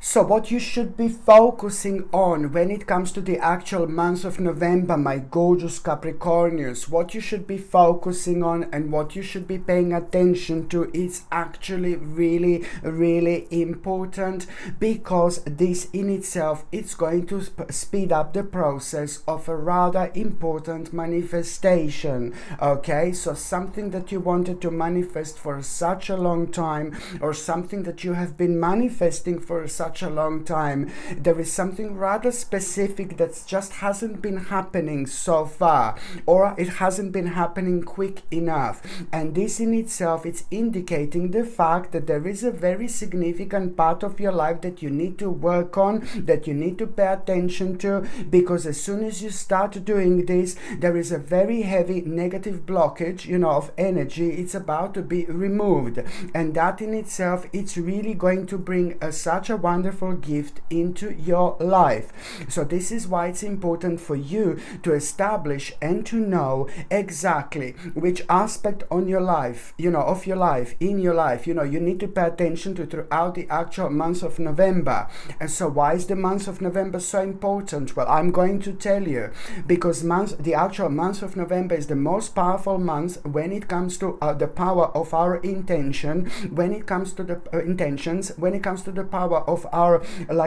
So what you should be focusing on when it comes to the actual month of November, my gorgeous Capricornians, what you should be focusing on and what you should be paying attention to is actually really, really important, because this in itself, it's going to speed up the process of a rather important manifestation. Okay, so something that you wanted to manifest for such a long time, or something that you have been manifesting for such a long time, there is something rather specific that just hasn't been happening so far, or it hasn't been happening quick enough. And this in itself, it's indicating the fact that there is a very significant part of your life that you need to work on, that you need to pay attention to, because as soon as you start doing this, there is a very heavy negative blockage, of energy. It's about to be removed, and that in itself, it's really going to bring such a wonderful gift into your life. So this is why it's important for you to establish and to know exactly which aspect on your life, of your life, in your life, you need to pay attention to throughout the actual month of November. And so why is the month of November so important? Well, I'm going to tell you, because the actual month of November is the most powerful month when it comes to the power of our intention, when it comes to the intentions, when it comes to the power of our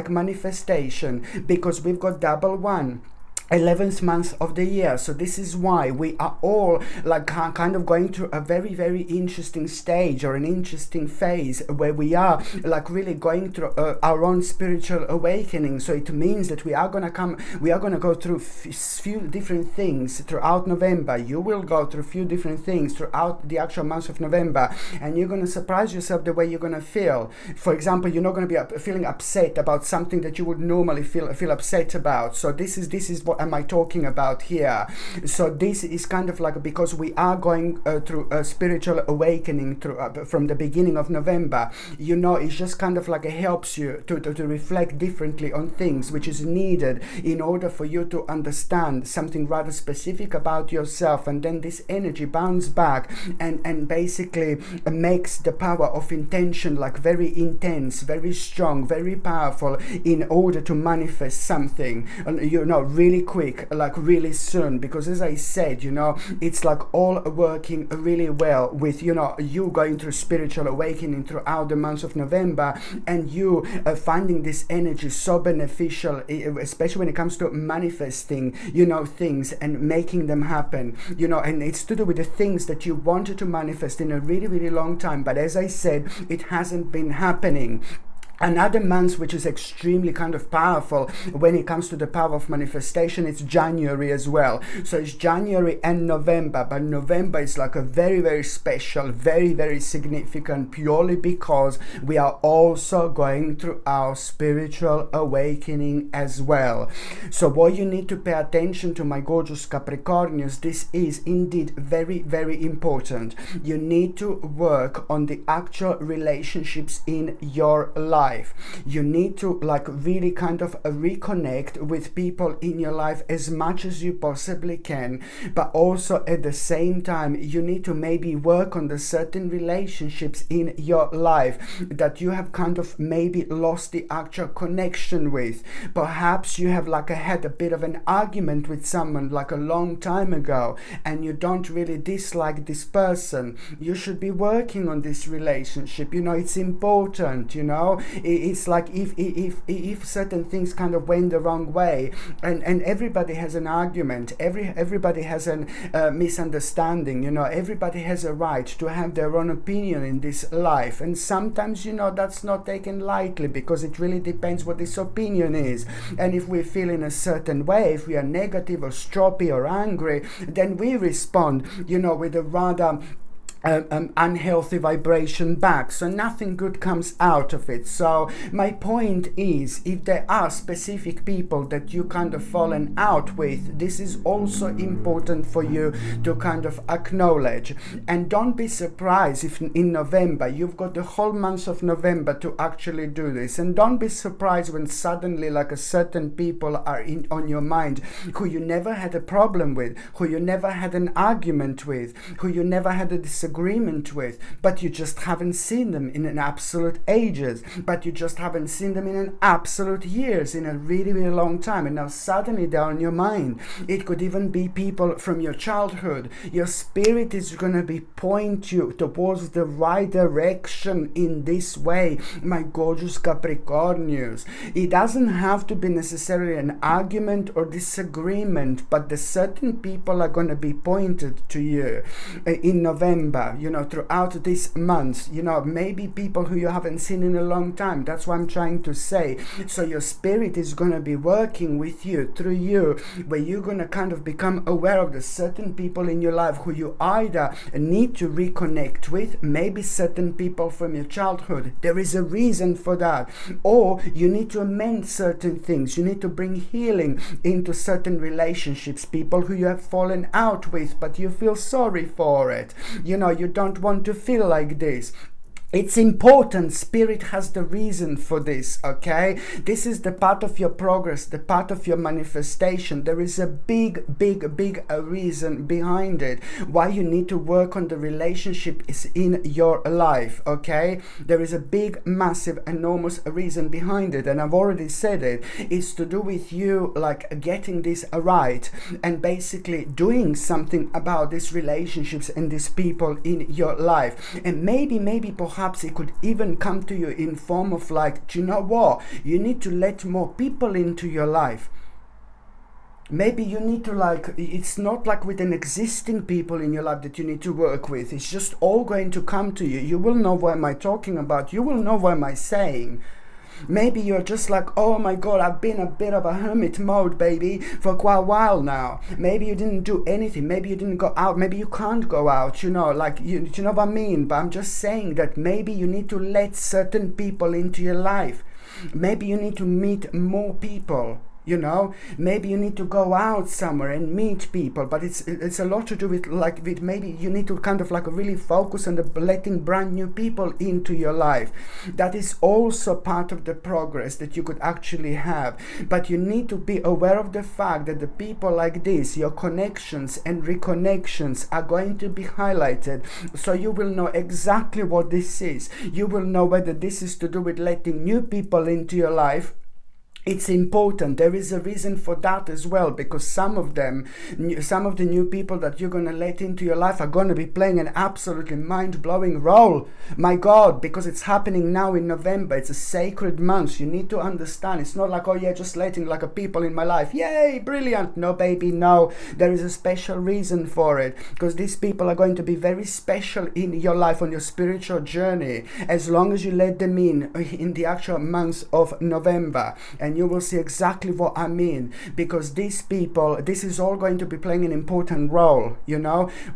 manifestation, because we've got double one. 11th month of the year. So this is why we are all kind of going through a very, very interesting stage, or an interesting phase, where we are really going through our own spiritual awakening. So it means that we are going to go through few different things throughout November. You will go through few different things throughout the actual month of November, and you're going to surprise yourself the way you're going to feel. For example, you're not going to be feeling upset about something that you would normally feel upset about. So this is what am I talking about here. So this is kind of because we are going through a spiritual awakening from the beginning of November. It's just kind of it helps you to reflect differently on things, which is needed in order for you to understand something rather specific about yourself. And then this energy bounces back and basically makes the power of intention very intense, very strong, very powerful, in order to manifest something really quick, really soon. Because as I said, it's all working really well with you going through spiritual awakening throughout the month of November, and you finding this energy so beneficial, especially when it comes to manifesting things and making them happen, and it's to do with the things that you wanted to manifest in a really, really long time, but as I said, it hasn't been happening. Another month which is extremely kind of powerful when it comes to the power of manifestation, it's January as well. So it's January and November, but November is a very, very special, very, very significant, purely because we are also going through our spiritual awakening as well. So what you need to pay attention to, my gorgeous Capricornians, this is indeed very, very important. You need to work on the actual relationships in your life. You need to really kind of reconnect with people in your life as much as you possibly can, but also at the same time you need to maybe work on the certain relationships in your life that you have kind of maybe lost the actual connection with. Perhaps you have had a bit of an argument with someone a long time ago, and you don't really dislike this person. You should be working on this relationship. It's important. It's if certain things kind of went the wrong way, and everybody has an argument, everybody has a misunderstanding, everybody has a right to have their own opinion in this life, and sometimes that's not taken lightly, because it really depends what this opinion is. And if we feel in a certain way, if we are negative or stroppy or angry, then we respond with a rather unhealthy vibration back, so nothing good comes out of it. So my point is, if there are specific people that you kind of fallen out with, this is also important for you to kind of acknowledge. And don't be surprised if in November you've got the whole month of November to actually do this, and don't be surprised when suddenly a certain people are on your mind who you never had a problem with, who you never had an argument with, who you never had a disagreement disagreement with, but you just haven't seen them in an absolute ages, but you just haven't seen them in an absolute years, in a really, really long time, and now suddenly they're on your mind. It could even be people from your childhood. Your spirit is going to be point you towards the right direction in this way, my gorgeous Capricornians. It doesn't have to be necessarily an argument or disagreement, but the certain people are going to be pointed to you in November, throughout this month, maybe people who you haven't seen in a long time. That's what I'm trying to say. So your spirit is going to be working with you, through you, where you're going to kind of become aware of the certain people in your life who you either need to reconnect with, maybe certain people from your childhood. There is a reason for that. Or you need to amend certain things. You need to bring healing into certain relationships, people who you have fallen out with, but you feel sorry for it. You don't want to feel like this. It's important. Spirit has the reason for this, okay? This is the part of your progress, the part of your manifestation. There is a big reason behind it, why you need to work on the relationship is in your life, okay? There is a big, massive, enormous reason behind it, and I've already said it. It's to do with you, like, getting this right and basically doing something about these relationships and these people in your life. And maybe perhaps it could even come to you in form of like, do you know what? You need to let more people into your life. Maybe you need to it's not like with an existing people in your life that you need to work with. It's just all going to come to you. You will know what am I talking about. You will know what am I saying. Maybe you're just like, oh my God, I've been a bit of a hermit mode, baby, for quite a while now. Maybe you didn't do anything. Maybe you didn't go out. Maybe you can't go out, you know what I mean? But I'm just saying that maybe you need to let certain people into your life. Maybe you need to meet more people. Maybe you need to go out somewhere and meet people, but it's a lot to do with maybe you need to kind of really focus on letting brand new people into your life. That is also part of the progress that you could actually have. But you need to be aware of the fact that the people like this, your connections and reconnections, are going to be highlighted, so you will know exactly what this is. You will know whether this is to do with letting new people into your life. It's important. There is a reason for that as well, because some of the new people that you're going to let into your life are going to be playing an absolutely mind-blowing role. My God, because it's happening now in November. It's a sacred month. You need to understand. It's not like, oh yeah, just letting a people in my life. Yay, brilliant. No, baby, no. There is a special reason for it, because these people are going to be very special in your life on your spiritual journey, as long as you let them in the actual month of November. And you will see exactly what I mean, because these people, this is all going to be playing an important role,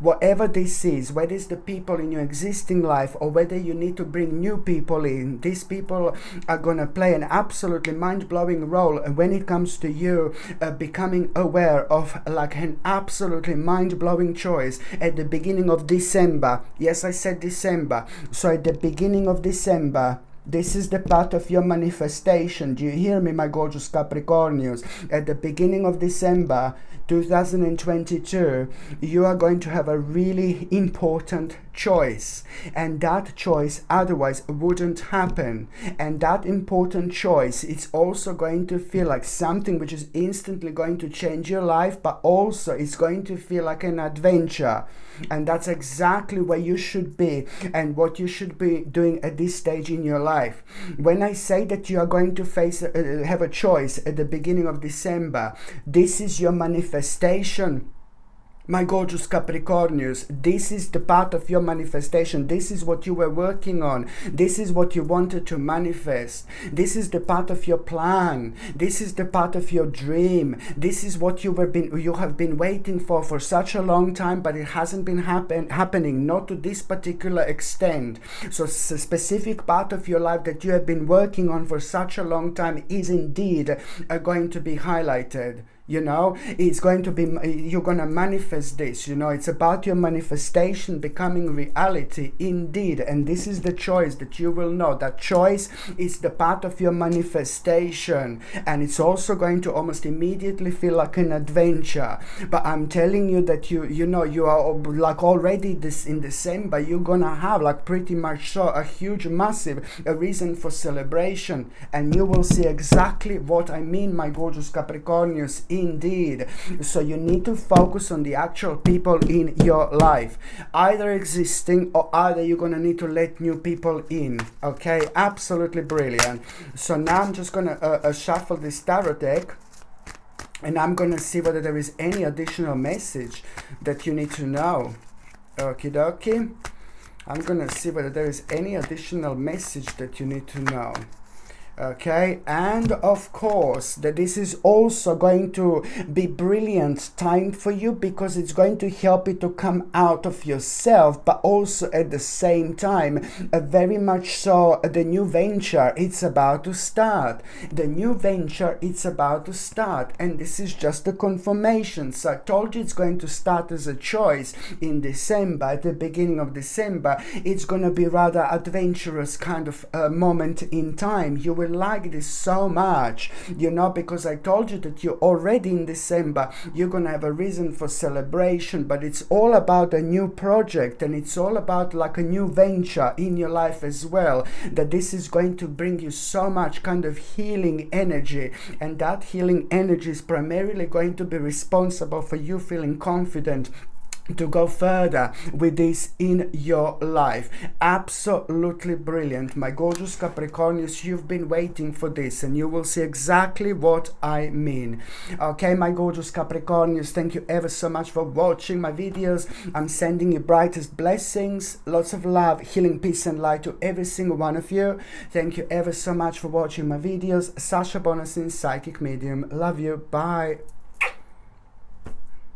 whatever this is, whether it's the people in your existing life or whether you need to bring new people in. These people are going to play an absolutely mind-blowing role when it comes to you becoming aware of an absolutely mind-blowing choice at the beginning of December. Yes, I said December. So at the beginning of December, this is the part of your manifestation. Do you hear me, my gorgeous Capricornians? At the beginning of December 2022, you are going to have a really important choice, and that choice otherwise wouldn't happen. And that important choice, it's also going to feel like something which is instantly going to change your life, but also it's going to feel like an adventure. And that's exactly where you should be and what you should be doing at this stage in your life. When I say that you are going to have a choice at the beginning of December, this is your manifestation. My gorgeous Capricornians, this is the part of your manifestation. This is what you were working on. This is what you wanted to manifest. This is the part of your plan. This is the part of your dream. This is what you have been waiting for such a long time, but it hasn't been happening, not to this particular extent. So a specific part of your life that you have been working on for such a long time is indeed going to be highlighted. You know, it's going to be, you're going to manifest this. You know, it's about your manifestation becoming reality indeed. And this is the choice that you will know. That choice is the part of your manifestation. And it's also going to almost immediately feel like an adventure. But I'm telling you that you know, you are like already this in December, you're going to have like pretty much so a huge, massive a reason for celebration. And you will see exactly what I mean, my gorgeous Capricornians. Indeed. So you need to focus on the actual people in your life, either existing or either you're going to need to let new people in. Okay, absolutely brilliant. So now I'm just going to shuffle this tarot deck, and I'm going to see whether there is any additional message that you need to know. Okie dokie. I'm going to see whether there is any additional message that you need to know. Okay, and of course that this is also going to be brilliant time for you, because it's going to help you to come out of yourself, but also at the same time very much so the new venture, it's about to start. The new venture, it's about to start, and this is just a confirmation. So I told you it's going to start as a choice in December, at the beginning of December. It's going to be rather adventurous kind of moment in time. You will like this so much, you know, because I told you that you're already in December, you're gonna have a reason for celebration, but it's all about a new project, and it's all about like a new venture in your life as well, that this is going to bring you so much kind of healing energy, and that healing energy is primarily going to be responsible for you feeling confident to go further with this in your life. Absolutely brilliant, my gorgeous Capricornians. You've been waiting for this, and you will see exactly what I mean. Okay, my gorgeous Capricornians, thank you ever so much for watching my videos. I'm sending you brightest blessings, lots of love, healing, peace and light to every single one of you. Thank you ever so much for watching my videos. Sasha Bonasin, Psychic Medium. Love you. Bye.